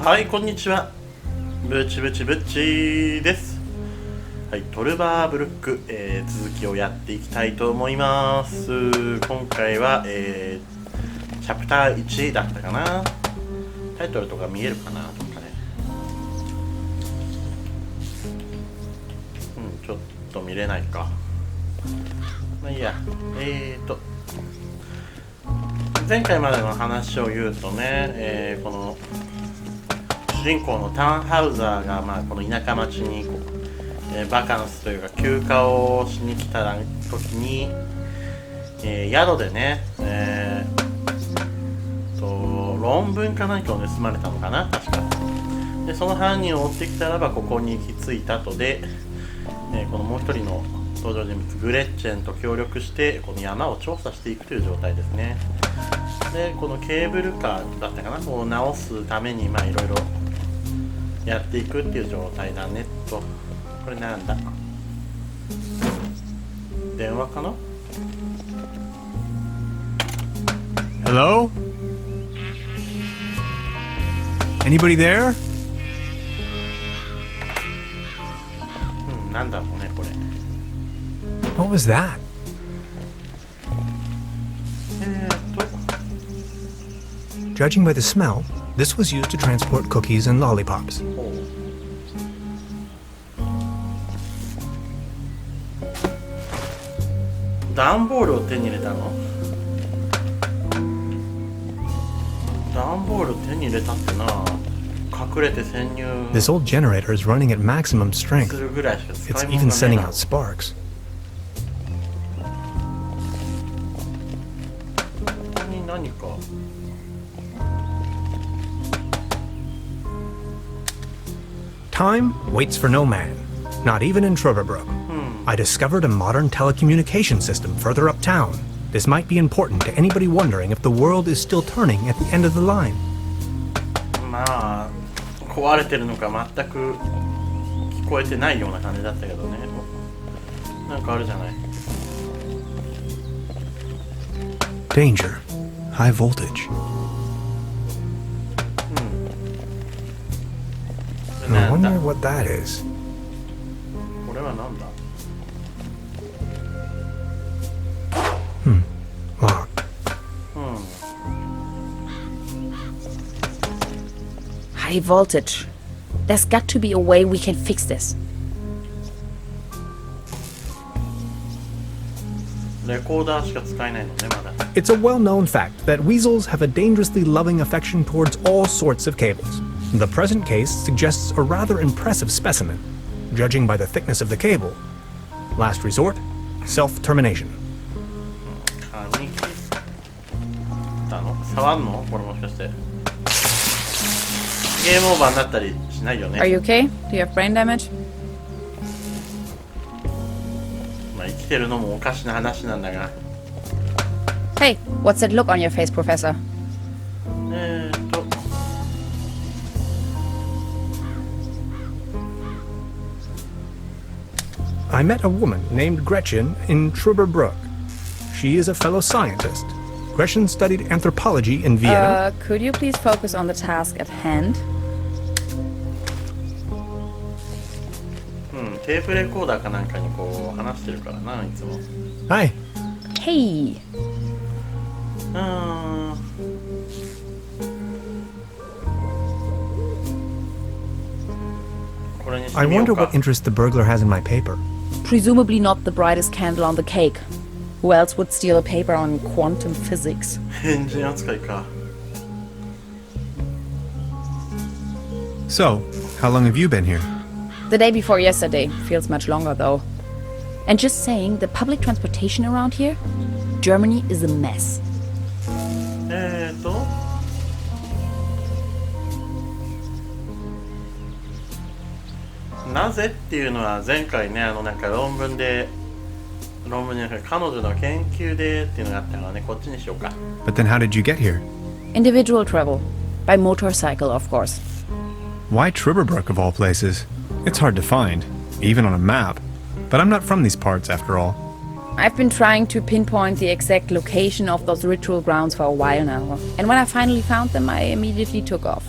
はい、こんにちは。ブチです。はい、トルバーブルック、続きをやっていきたいと思います。今回は、チャプター1だったかな。タイトルとか見えるかなとかね。ちょっと見れないか。まあいいや。前回までの話を言うとね、この主人公のタンハウザーが、この田舎町にバカンスというか休暇をしに来た時に、宿でね、論文か何かを盗まれたのかな、確か。でその犯人を追ってきたらばここに行き着いたとで、このもう一人の登場人物グレッチェンと協力してこの山を調査していくという状態ですね。でこのケーブルカーだったかなを直すためにいろいろやっていくっていう状態だねと。これなんだ、電話かな。 Hello? Anybody there? なんだろうねこれ。 What was that? Judging by the smell, this was used to transport cookies and lollipops. 段ボールを手に入れたの？段ボール手に入れたってな、隠れて潜入 This old generator is running at maximum す strength. るぐらいしか使 It's い物 even がねえ sending な。 out sparks. ここに何か。Time waits for no man, not even in Trevor I discovered a modern telecommunication system further uptown. This might be important to anybody wondering if the world is still turning at the end of the line. まあ壊れてるのか全く聞こえてないような感じだったけどね。なんかあるじゃない。 Danger. High voltage. I なんだ wonder what that is. これはなんだ。 Locked. High voltage. There's got to be a way we can fix this. レコーダーしか使えないのねまだ。 It's a well-known fact that weasels have a dangerously loving affection towards all sorts of cables. The present case suggests a rather impressive specimen, judging by the thickness of the cable. Last resort, self-termination. 髪切ったの？触んの？これもしかしてゲームオーバーになったりしないよね。 Are you okay? Do you have brain damage? 生きてるのもおかしな話なんだが。 Hey, what's that look on your face, Professor? I met a woman named Gretchen in Trüberbrook. She is a fellow scientist. Gretchen studied anthropology in Vienna. Could you please focus on the task at hand? テープレコーダーかなんかにこう話してるからな、いつも。 Hi. Hey! これにし I てみよ wonder うか。 what interest the burglar has in my paper. Presumably not the brightest candle on the cake. Who else would steal a paper on quantum physics? 変人扱いか。 So, how long have you been here? The day before yesterday. Feels much longer though. And just saying, the public transportation around here? Germany is a mess. なぜっていうのは前回ね、なんか論文じゃなくて彼女の研究でっていうのがあったからね、こっちにしようか。 But then how did you get here? Individual travel. By motorcycle, of course. Why Trüberbrook of all places? It's hard to find, even on a map. But I'm not from these parts after all. I've been trying to pinpoint the exact location of those ritual grounds for a while now. And when I finally found them, I immediately took off.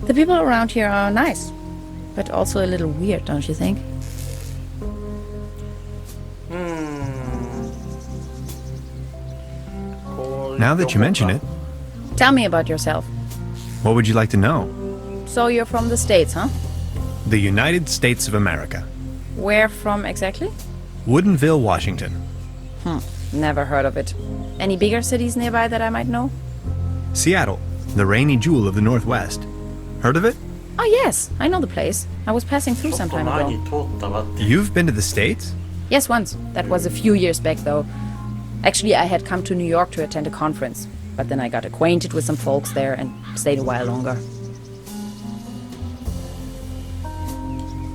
The people around here are nice, but also a little weird, don't you think? Now that you mention it, Tell me about yourself. what would you like to know? So you're from the States, huh? The United States of America. Where from exactly? Woodinville, Washington. Never heard of it. Any bigger cities nearby that I might know? Seattle, the rainy jewel of the Northwest. Heard of it? Oh yes, I know the place. I was passing through ちょっ some と time 前 ago. に通ったわって You've been to the States? Yes, once. That was a few years back, though. Actually, I had come to New York to attend a conference, but then I got acquainted with some folks there and stayed a while longer.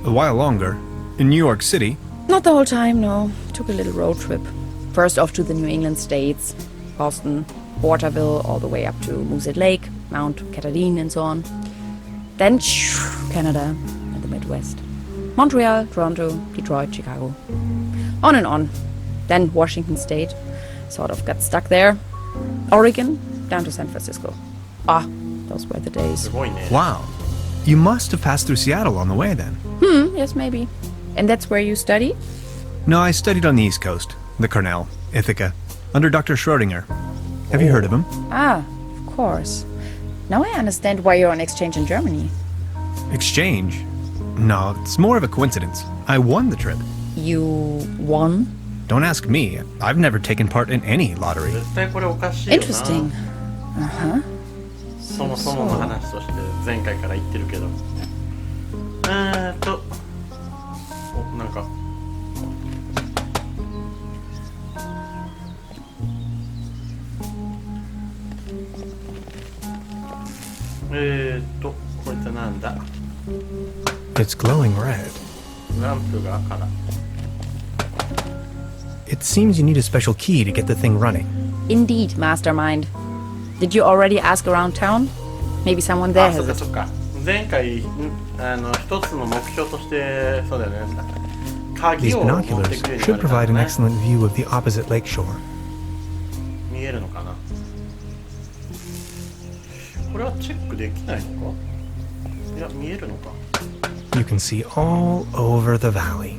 A while longer. In New York City? Not the whole time, no. Took a little road trip. First off to the New England states, Boston, Waterville, all the way up to Moosehead Lake, Mount Catherine, and so on. Then Canada and the Midwest. Montreal, Toronto, Detroit, Chicago. On and on. Then Washington State. Sort of got stuck there. Oregon, down to San Francisco. Ah, those were the days. すごいね Wow. You must have passed through Seattle on the way then. Yes, maybe. And that's where you study? No, I studied on the East Coast. The Cornell, Ithaca, under Dr. Schrodinger. Have you heard of him? Ah, of course. Now I understand why you're on exchange in Germany. Exchange? No, it's more of a coincidence. I won the trip. You won? Don't ask me. I've never taken part in any lottery. 絶対これおかしいよな Interesting. Uh-huh. そもそもの話として前回から言ってるけどおなんかこいつなんだ It's glowing red. ランプが赤だ It seems you need a special key to get the thing running. Indeed, mastermind. Did you already ask around town? Maybe someone there あ、そっ has か it. そっか前回一つの目標としてそうだよね 鍵 These を持ってく binoculars るように言わ should れた provide an のね excellent view of the opposite lakeshore. 見えるのかなこれはチェックできないのかいや見えるのか You can see all over the valley.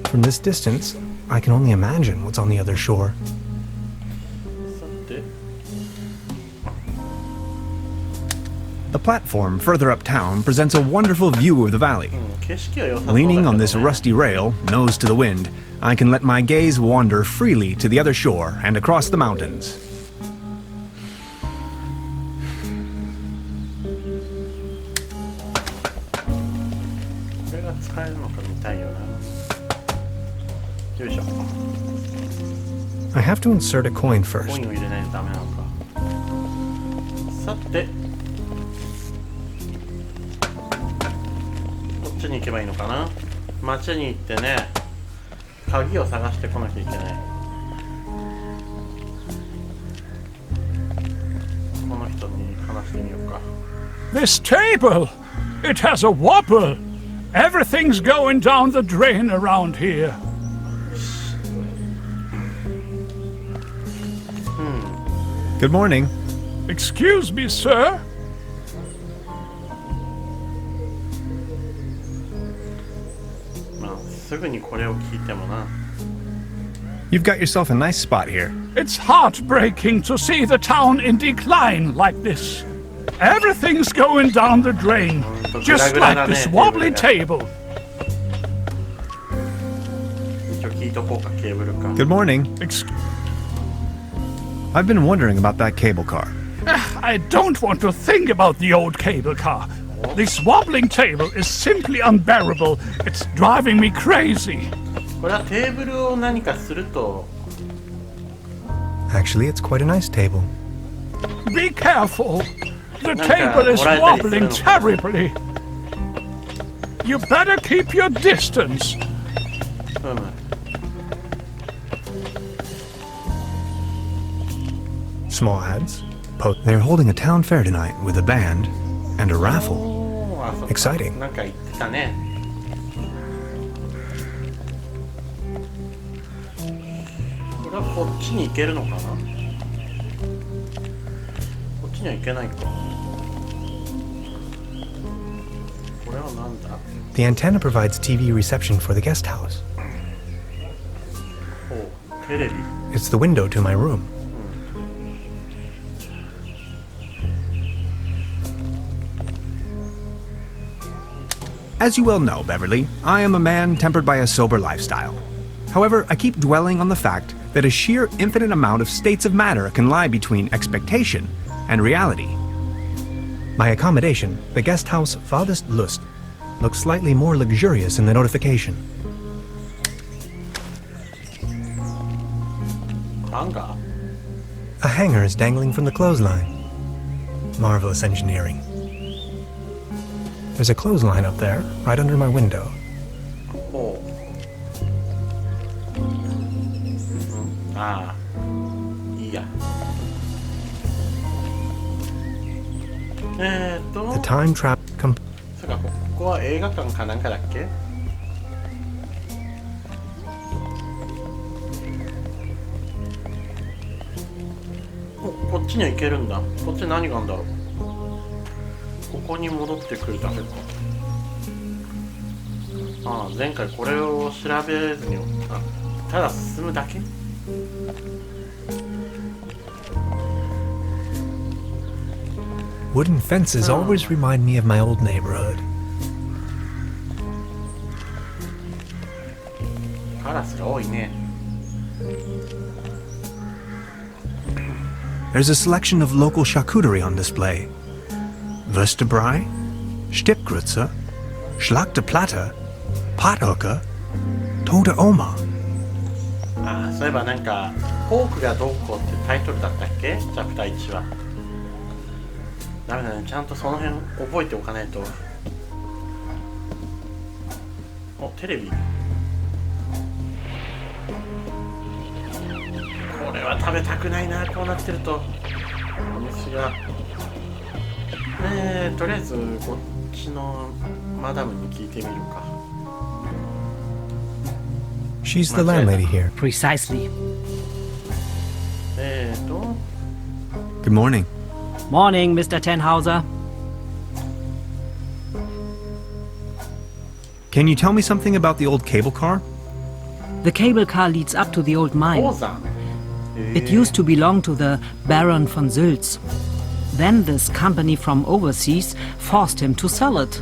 From this distance, I can only imagine what's on the other shore. さて The platform further uptown presents a wonderful view of the valley. 景色は良さそうだけど Leaning ね on this rusty rail, nose to the wind, I can let my gaze wander freely to the other shore and across the mountains. これが使えるのか見たいよなよいしょ I have to insert a coin コ first. インを入れないとダメなのかさてこっちに行けばいいのかな街に行ってね鍵を探してこなきゃいけないこの人に話してみようか This table! It has a wobble! Everything's going down the drain around here. Good morning. Excuse me, sir? まあすぐにこれを聞いてもな You've got yourself a nice spot here. It's heartbreaking to see the town in decline like this. Everything's going down the drain, just like this wobbly table. 一応聞いとこうかケーブルか Good morning. I've been wondering about that cable car. I don't want to think about the old cable car. This wobbling table is simply unbearable. It's driving me crazy. これはテーブルを何かすると Actually, it's quite a nice table. Be careful. The table is wobbling terribly. You better keep your distance. うむ Small ads. They're holding a town fair tonight with a band and a raffle. おーあそっか Exciting. なんか言ってたねこれはこっちに行けるのかなこっちには行けないかなんだ The antenna provides TV reception for the guest house. おテレビ It's the window to my room. As you well know, Beverly, I am a man tempered by a sober lifestyle. However, I keep dwelling on the fact that a sheer infinite amount of states of matter can lie between expectation and reality. My accommodation, the guest house Vadest Lust, looks slightly more luxurious in the notification. ハンガー A hanger is dangling from the clothesline. Marvelous engineering. There's a clothesline up there, right under my window. ほうああいいや The time trap そうかここは映画館かなんかだっけこっちには行けるんだこっち何があるんだろうここに戻ってくるだけかああ前回これを調べずにただ進むだけWooden fences always remind me of my old neighborhood. カラスが多いね There's a selection of local charcuterie on display. Würstebrei, Stippgrütze, Schlagte Platte, Pothocker, Tote Oma. ああそういえばなんかポークがどうこうってタイトルだったっけチャプター1はダメだねちゃんとその辺覚えておかないとおテレビこれは食べたくないなこうなってるとお店がとりあえずこっちのマダムに聞いてみるか She's the landlady here. Precisely. Good morning. Morning, Mr. Tenhauser. Can you tell me something about the old cable car? The cable car leads up to the old mine. 鉱山 It used to belong to the Baron von Sülz. Then this company from overseas forced him to sell it.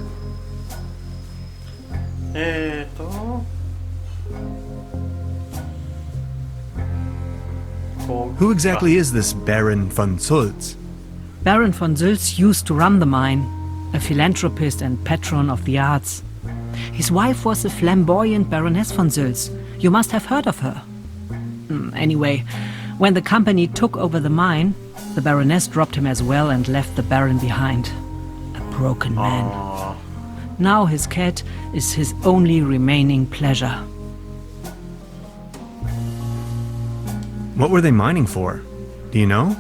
Who exactly is this Baron von Sulz? Baron von Sülz used to run the mine, a philanthropist and patron of the arts. His wife was a flamboyant Baroness von Sülz. You must have heard of her. Anyway, when the company took over the mine, the Baroness dropped him as well and left the Baron behind. A broken man. Now his cat is his only remaining pleasure. What were they mining for? Do you know?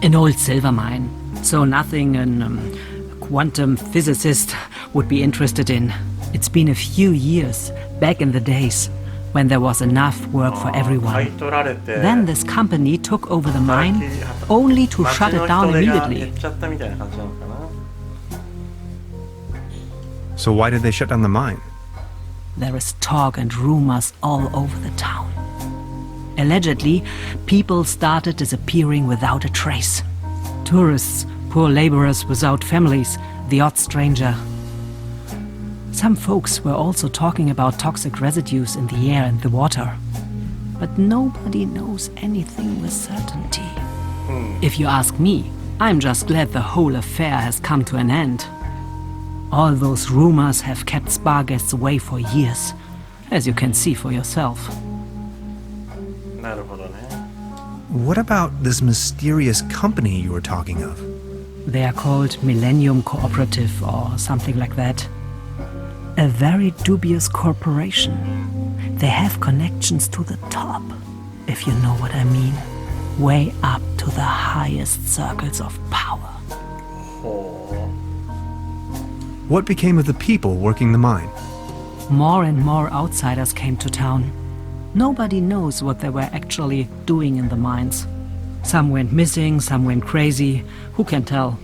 An old silver mine. So nothing a quantum physicist would be interested in. It's been a few years, back in the days, when there was enough work for everyone. Then this company took over the mine, only to shut it down immediately. So why did they shut down the mine? There is talk and rumors all over the town. Allegedly, people started disappearing without a trace. Tourists, poor laborers without families, the odd stranger. Some folks were also talking about toxic residues in the air and the water. But nobody knows anything with certainty. If you ask me, I'm just glad the whole affair has come to an end. All those rumors have kept spa guests away for years, as you can see for yourself. What about this mysterious company you were talking of? They are called Millennium Cooperative or something like that. A very dubious corporation. They have connections to the top, if you know what I mean. Way up to the highest circles of power. What became of the people working the mine? More and more outsiders came to town. Nobody knows what they were actually doing in the mines. Some went missing, some went crazy. Who can tell?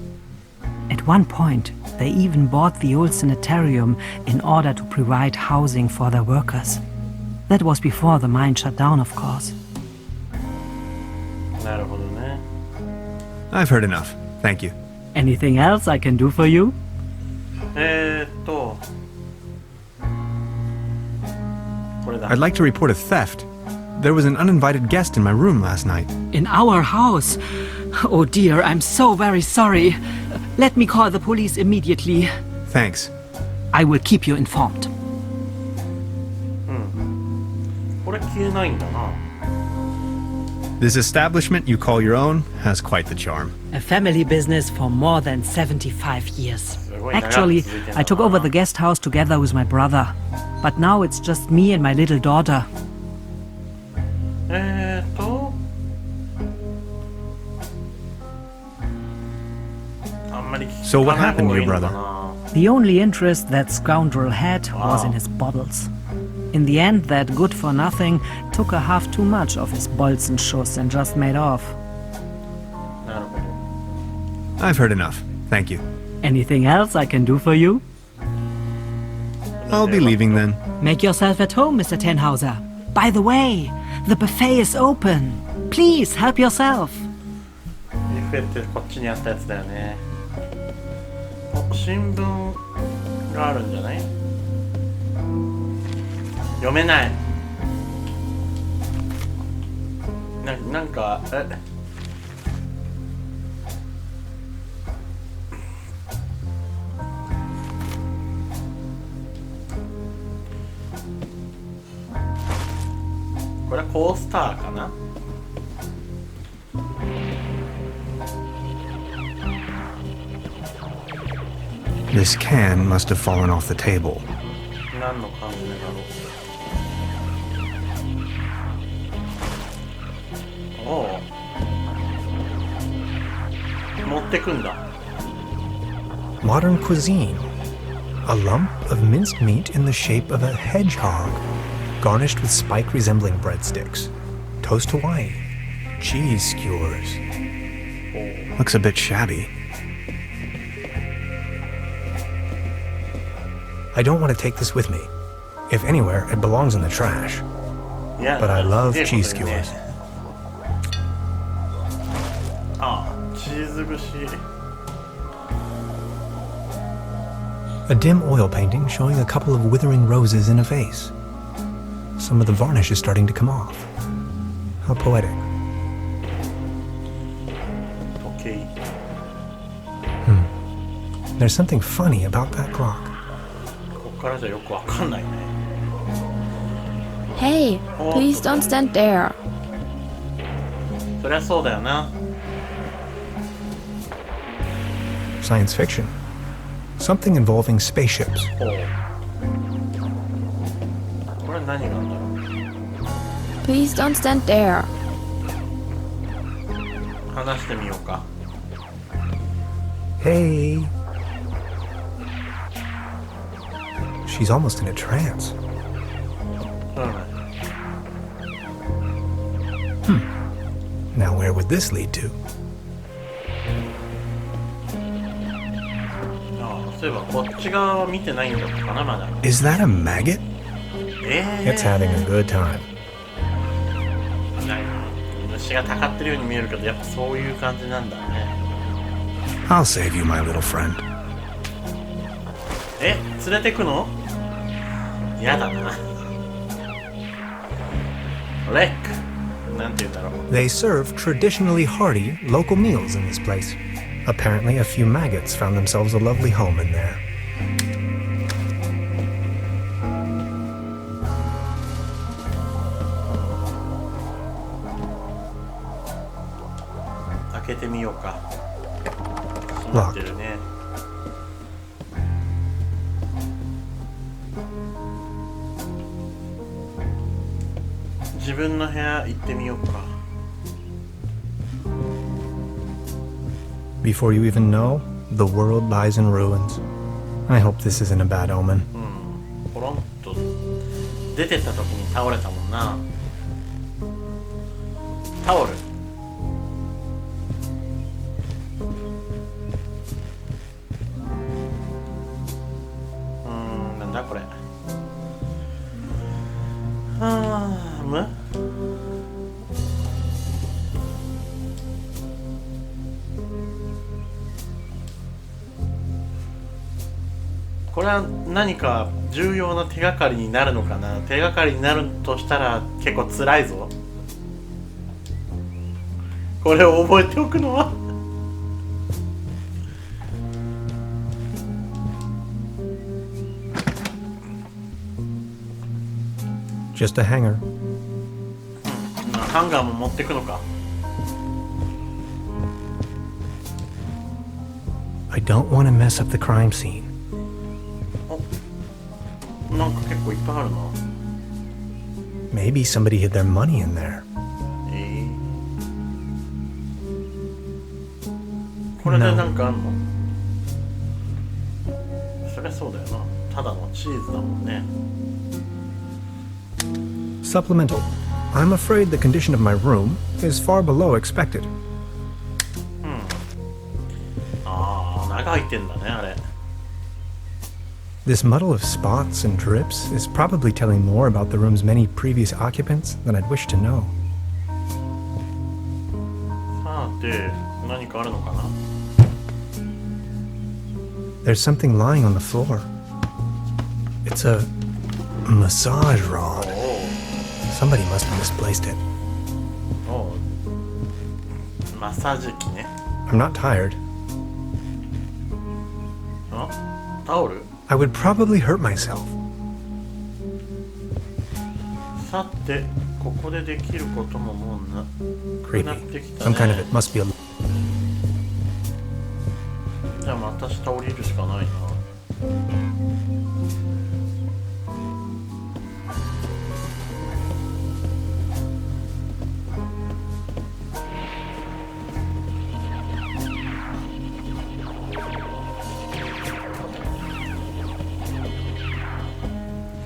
At one point, They even bought the old sanitarium in order to provide housing for their workers. That was before the mine shut down, of course. なるほどね。 I've heard enough. Thank you. Anything else I can do for you? これだ。 I'd like to report a theft. There was an uninvited guest in my room last night. In our house? Oh dear, I'm so very sorry. Let me call the police immediately. Thanks. I will keep you informed. これ消えないんだな。 This establishment you call your own has quite the charm. A family business for more than 75 years. すごい長く Actually, 続いてんだな。 I took over the guest house together with my brother. But now it's just me and my little daughter. あんまり聞 So か what ない方 happened が to いい your のか brother? な。 The only interest that scoundrel had was in Wow. his bottles. In the end, that good-for-nothing took a half too much of his Bolzenschuss and just made off. なるほど。 I've heard enough. Thank you. Anything else I can do for you? I'll be leaving then. Make yourself at home, Mr. Tenhauser. By the way, the buffet is open. Please help yourself. ビュッフェってこっちにあったやつだよね。お、新聞があるんじゃない？読めない。なんかこれはコースターかな。 This can must have fallen off the table. 何の缶詰だろう。おお。持ってくんだ。 Modern cuisine. A lump of minced meat in the shape of a hedgehog, garnished with spike resembling breadsticks. Toast Hawaii. Cheese skewers. Looks a bit shabby. I don't want to take this with me. If anywhere, it belongs in the trash. いや But I love すげえ cheese こと言うね skewers. あ、チーズ串。 A dim oil painting showing a couple of withering roses in a vase. Some of the varnish is starting to come off. How poetic. 時計。 There's something funny about that clock. こっからじゃよくわかんないね。 Hey, please don't stand there. そりゃそうだよな。 Science fiction. Something involving spaceships. ほう。これ何なんだろう。 Please don't stand there. 話してみようか。 Hey. She's almost in a trance. そうだね。 Now where would this lead to? ああ、そういえばこっち側は見てないんだったかな、まだ。 Is that a maggot? え It's having a good time. 何虫がたかってるように見えるけど、やっぱそういう感じなんだね。 I'll save you, my little friend. え、連れてくの？やだな。レック。なんて言うんだろう。 They serve traditionally hearty local meals in this place. Apparently, a few maggots found themselves a lovely home in there. 開けてみようか。閉 Locked. まってるね。自分の部屋行ってみようか。 Before you even know, the world lies in ruins. I hope this isn't a bad omen. ポロンと出てった時に倒れたもんな。タオル。これは何か重要な手がかりになるのかな。手がかりになるとしたら結構辛いぞ。これを覚えておくのは。Just a hanger. ハンガーも持ってくのか。I don't want to mess up the crime scene. なんか結構いっぱいあるな。Maybe somebody hid their money in there. これでなんかあんの？そりゃそうだよな。ただのチーズだもんね。Supplemental. I'm afraid the condition of my room is far below expected. ああ、中入ってんだね、あれ。This muddle of spots and drips is probably telling more about the room's many previous occupants than I'd wish to know. さて、何かあるのかな？ There's something lying on the floor. It's a massage rod. Somebody must have misplaced it. おう、マッサージ機ね。I'm not tired. タオル？ I would probably hurt myself. さて、ここでできることももうなく Creepy. なってきた Some ね。 kind of it must be a... じゃあまた下降りるしかないな。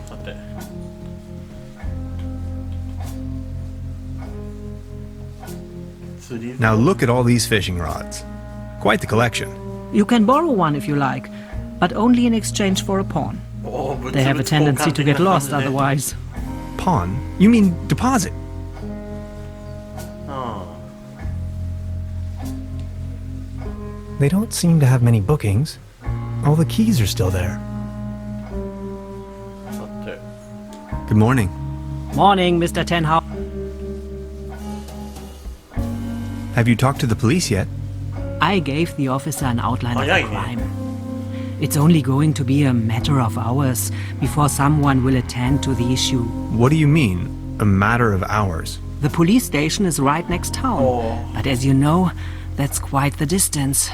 さて。釣り Now look at all these fishing rods. Quite the collection. You can borrow one if you like, but only in exchange for a pawn. おー、 They have a tendency to get lost 物々交換的な感じで。 otherwise. Pawn? You mean deposit? あ They don't seem to have many bookings. All the keys are still there. あ、さて。 Good morning. Morning, Mr. Tenhauser. Have you talked to the police yet? I gave the officer an outline of the Aye, aye. crime. It's only going to be a matter of hours before someone will attend to the issue. What do you mean, a matter of hours? The police station is right next town, Oh. but as you know, that's quite the distance.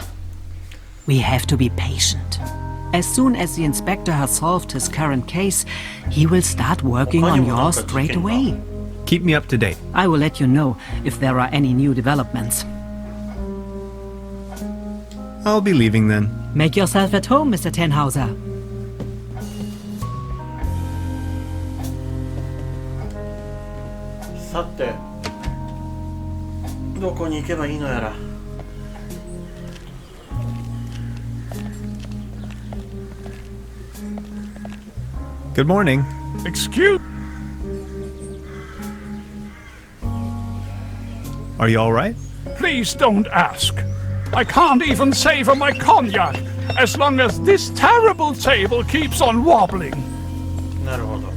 We have to be patient. As soon as the inspector has solved his current case, he will start working on yours straight away. Keep me up to date. I will let you know if there are any new developments. I'll be leaving then. Make yourself at home, Mr. Tenhauser. さて、どこに行けばいいのやら。Good morning. Excuse. Are you all right? Please don't ask. I can't even savor my cognac as long as this terrible table keeps on wobbling. なるほど。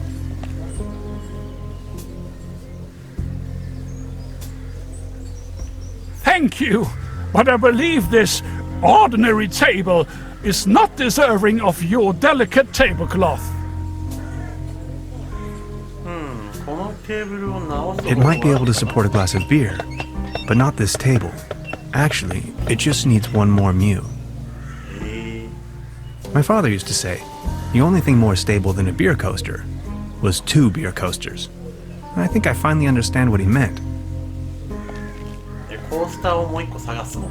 Thank you, but I believe this ordinary table is not deserving of your delicate tablecloth. このテーブルを直す It might be able to support a glass of beer, but not this table. Actually, it just needs one more mew. My father used to say, the only thing more stable than a beer coaster was 2 beer coasters. And I think I finally understand what he meant. コースターをもう一個探すの。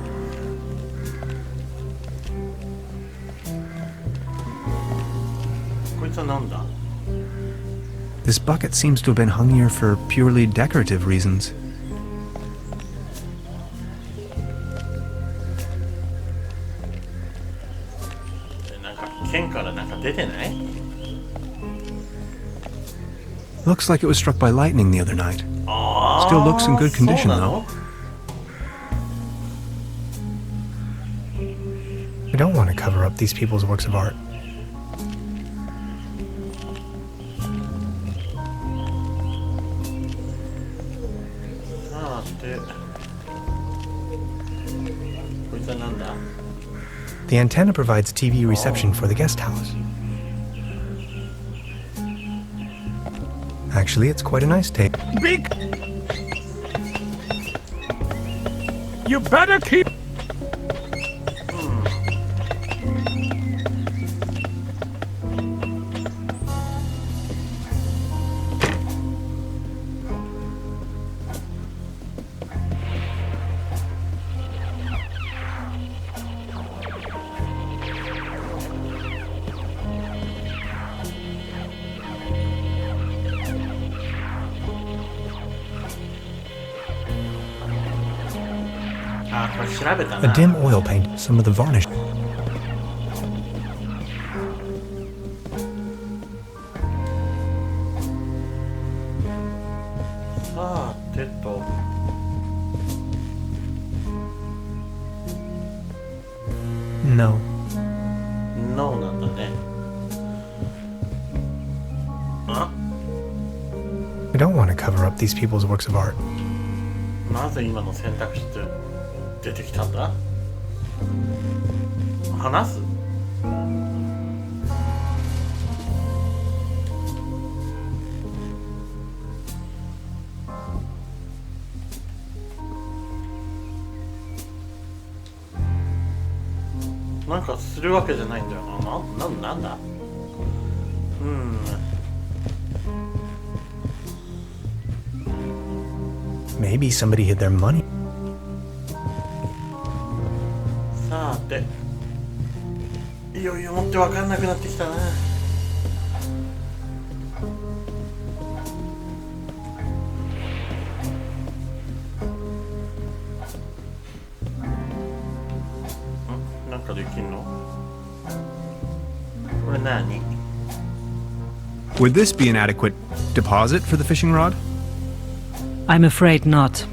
こいつはなんだ？ This bucket seems to have been hung here for purely decorative reasons. なんか剣からなんか出てない？ Looks like it was struck by lightning the other night. ああ。 Still looks in good condition, そうなの？ I don't want to cover up these people's works of art. でこいつはなんだ？ The antenna provides TV reception for the guest house. Actually, it's quite a nice tape. Big. You better keep. A dim oil paint, some of the varnish. さてとNo. No なんだね。あ、 We don't want to cover up these people's works of art. なぜ今の選択肢って出てきたんだ？話す？なんかするわけじゃないんだよな。なんだ？Maybe somebody hid their money. さて、いよいよもって分かんなくなってきたな。なんかできんの？これ何？ Would this be an adequate deposit for the fishing rod? I'm afraid not.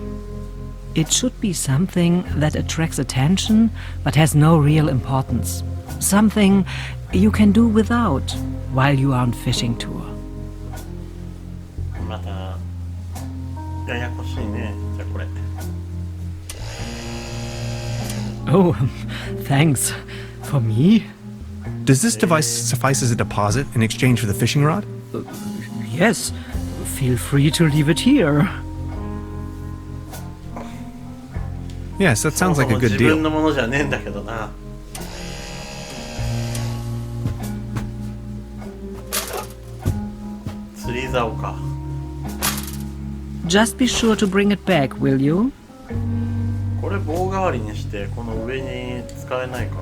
It should be something that attracts attention but has no real importance. Something you can do without while you are on fishing tour. またややこしいね。じゃあこれ。Oh, thanks. For me? Does this device suffice as a deposit in exchange for the fishing rod? Yes. Feel free to leave it here. Yes, that sounds like a good 自分 deal. のものじゃねえんだけどな。釣り竿か。Just be sure to bring it back, will you? これ棒代わりにしてこの上に使えないかな。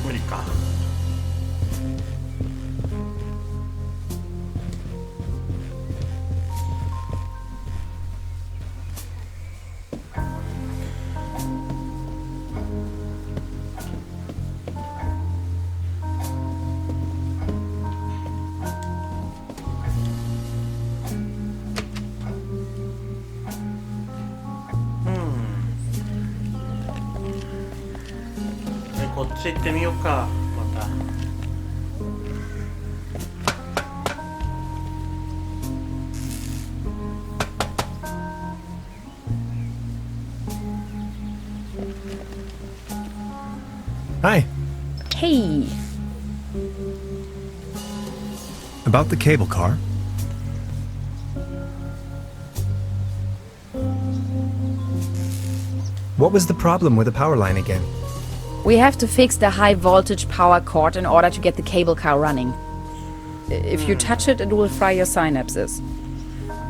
無理か。こっち行ってみようか。また。Hi. Hey! About the cable car. What was the problem with the power line again? We have to fix the high voltage power cord in order to get the cable car running. If you touch it, it will fry your synapses.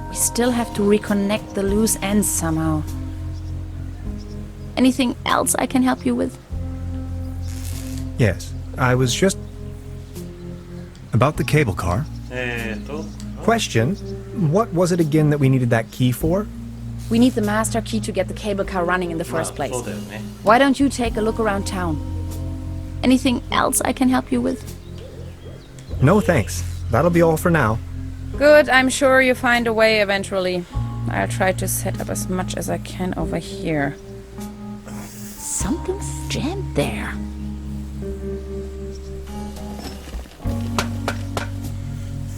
We still have to reconnect the loose ends somehow. Anything else I can help you with? Yes, I was just... About the cable car. Question, what was it again that we needed that key for? We need the master key to get the cable car running in the first place. そうだよね。 Why don't you take a look around town? Anything else I can help you with? No thanks. That'll be all for now. Good, I'm sure you find a way eventually. I'll try to set up as much as I can over here. Something's jammed there.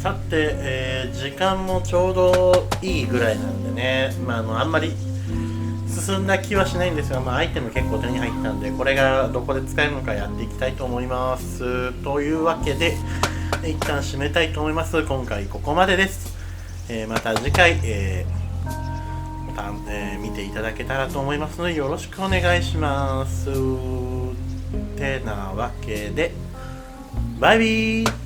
さて、時間もちょうどいいぐらいなんでね、あんまり進んだ気はしないんですが、アイテム結構手に入ったんで、これがどこで使えるのかやっていきたいと思います。というわけで、一旦締めたいと思います。今回ここまでです。また次回、見ていただけたらと思いますので、よろしくお願いします。てなわけで、バイビー。